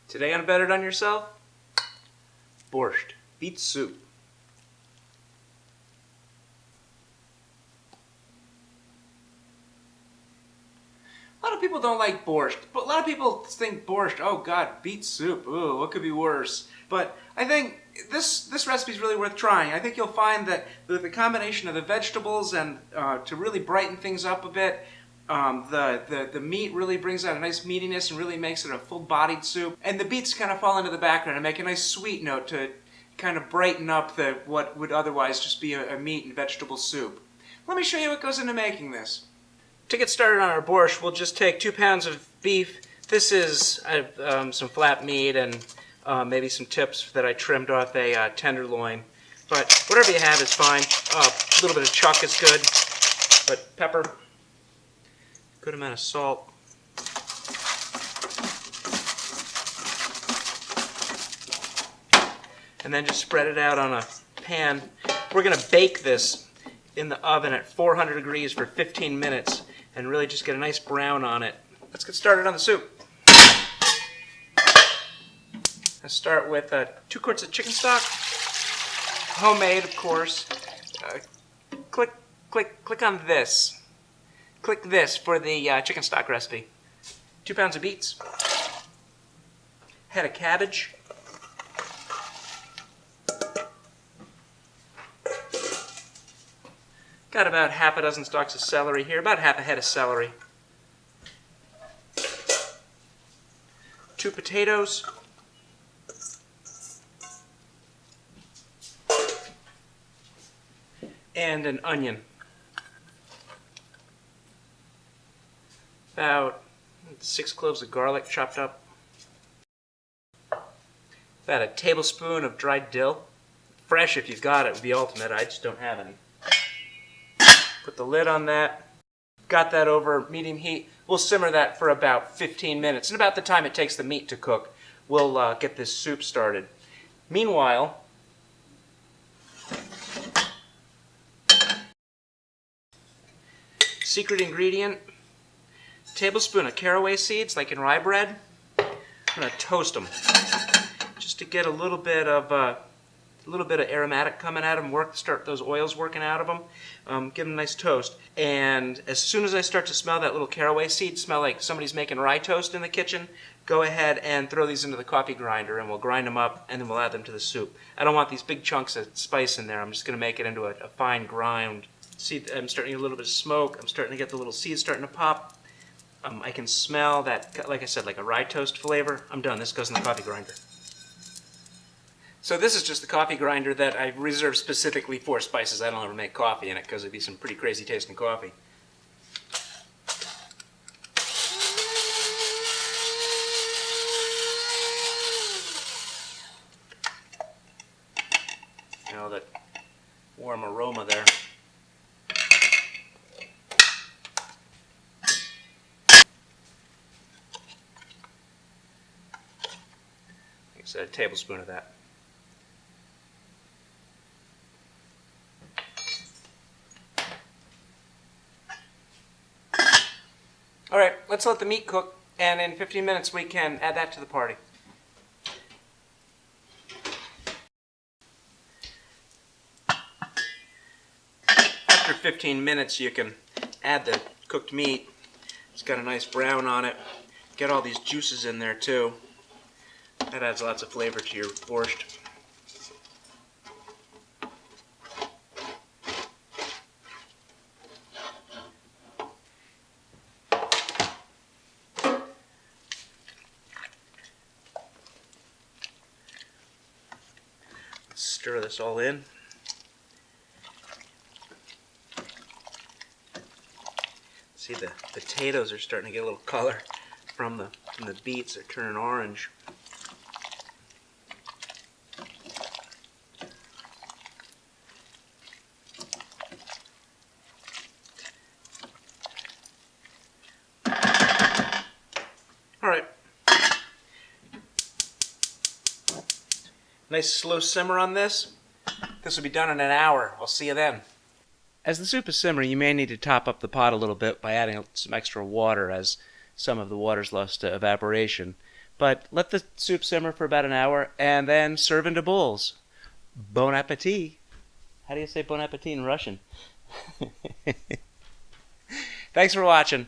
Today on Bet It On Yourself, Borscht, beet soup. A lot of people don't like borscht, but a lot of people think borscht, oh god, beet soup, ooh, what could be worse? But I think this recipe is really worth trying. I think you'll find that with the combination of the vegetables and to really brighten things up a bit, the meat really brings out a nice meatiness and really makes it a full-bodied soup. And the beets kind of fall into the background and make a nice sweet note to kind of brighten up what would otherwise just be a meat and vegetable soup. Let me show you what goes into making this. To get started on our borscht, we'll just take 2 pounds of beef. This is some flat meat and maybe some tips that I trimmed off a tenderloin. But whatever you have is fine. A little bit of chuck is good, but pepper, good amount of salt. And then just spread it out on a pan. We're going to bake this in the oven at 400 degrees for 15 minutes and really just get a nice brown on it. Let's get started on the soup. Let's start with 2 quarts of chicken stock, homemade of course. Click on this. Click this for the chicken stock recipe. 2 pounds of beets, head of cabbage, got about half a dozen stalks of celery here, about half a head of celery, 2 potatoes, and an onion. About 6 cloves of garlic chopped up. About a tablespoon of dried dill. Fresh if you've got it would be ultimate. I just don't have any. Put the lid on that. Got that over medium heat. We'll simmer that for about 15 minutes. And about the time it takes the meat to cook, we'll get this soup started. Meanwhile, secret ingredient, tablespoon of caraway seeds, like in rye bread. I'm going to toast them just to get a little bit of aromatic coming out of them. Start those oils working out of them. Give them a nice toast. And as soon as I start to smell that little caraway seed, smell like somebody's making rye toast in the kitchen, go ahead and throw these into the coffee grinder, and we'll grind them up, and then we'll add them to the soup. I don't want these big chunks of spice in there. I'm just going to make it into a fine grind. See, I'm starting to get a little bit of smoke. I'm starting to get the little seeds starting to pop. I can smell that, like I said, like a rye toast flavor. I'm done. This goes in the coffee grinder. So this is just the coffee grinder that I reserved specifically for spices. I don't ever make coffee in it because it'd be some pretty crazy tasting coffee. Now that warm aroma there. Like I said, a tablespoon of that. Alright, let's let the meat cook, and in 15 minutes we can add that to the party. After 15 minutes you can add the cooked meat. It's got a nice brown on it. Get all these juices in there too. That adds lots of flavor to your borscht. Stir this all in. See, the potatoes are starting to get a little color from the beets. They're turning orange. All right. Nice slow simmer on this. This will be done in an hour. I'll see you then. As the soup is simmering, you may need to top up the pot a little bit by adding some extra water, as some of the water's lost to evaporation. But let the soup simmer for about an hour and then serve into bowls. Bon appetit. How do you say bon appetit in Russian? Thanks for watching.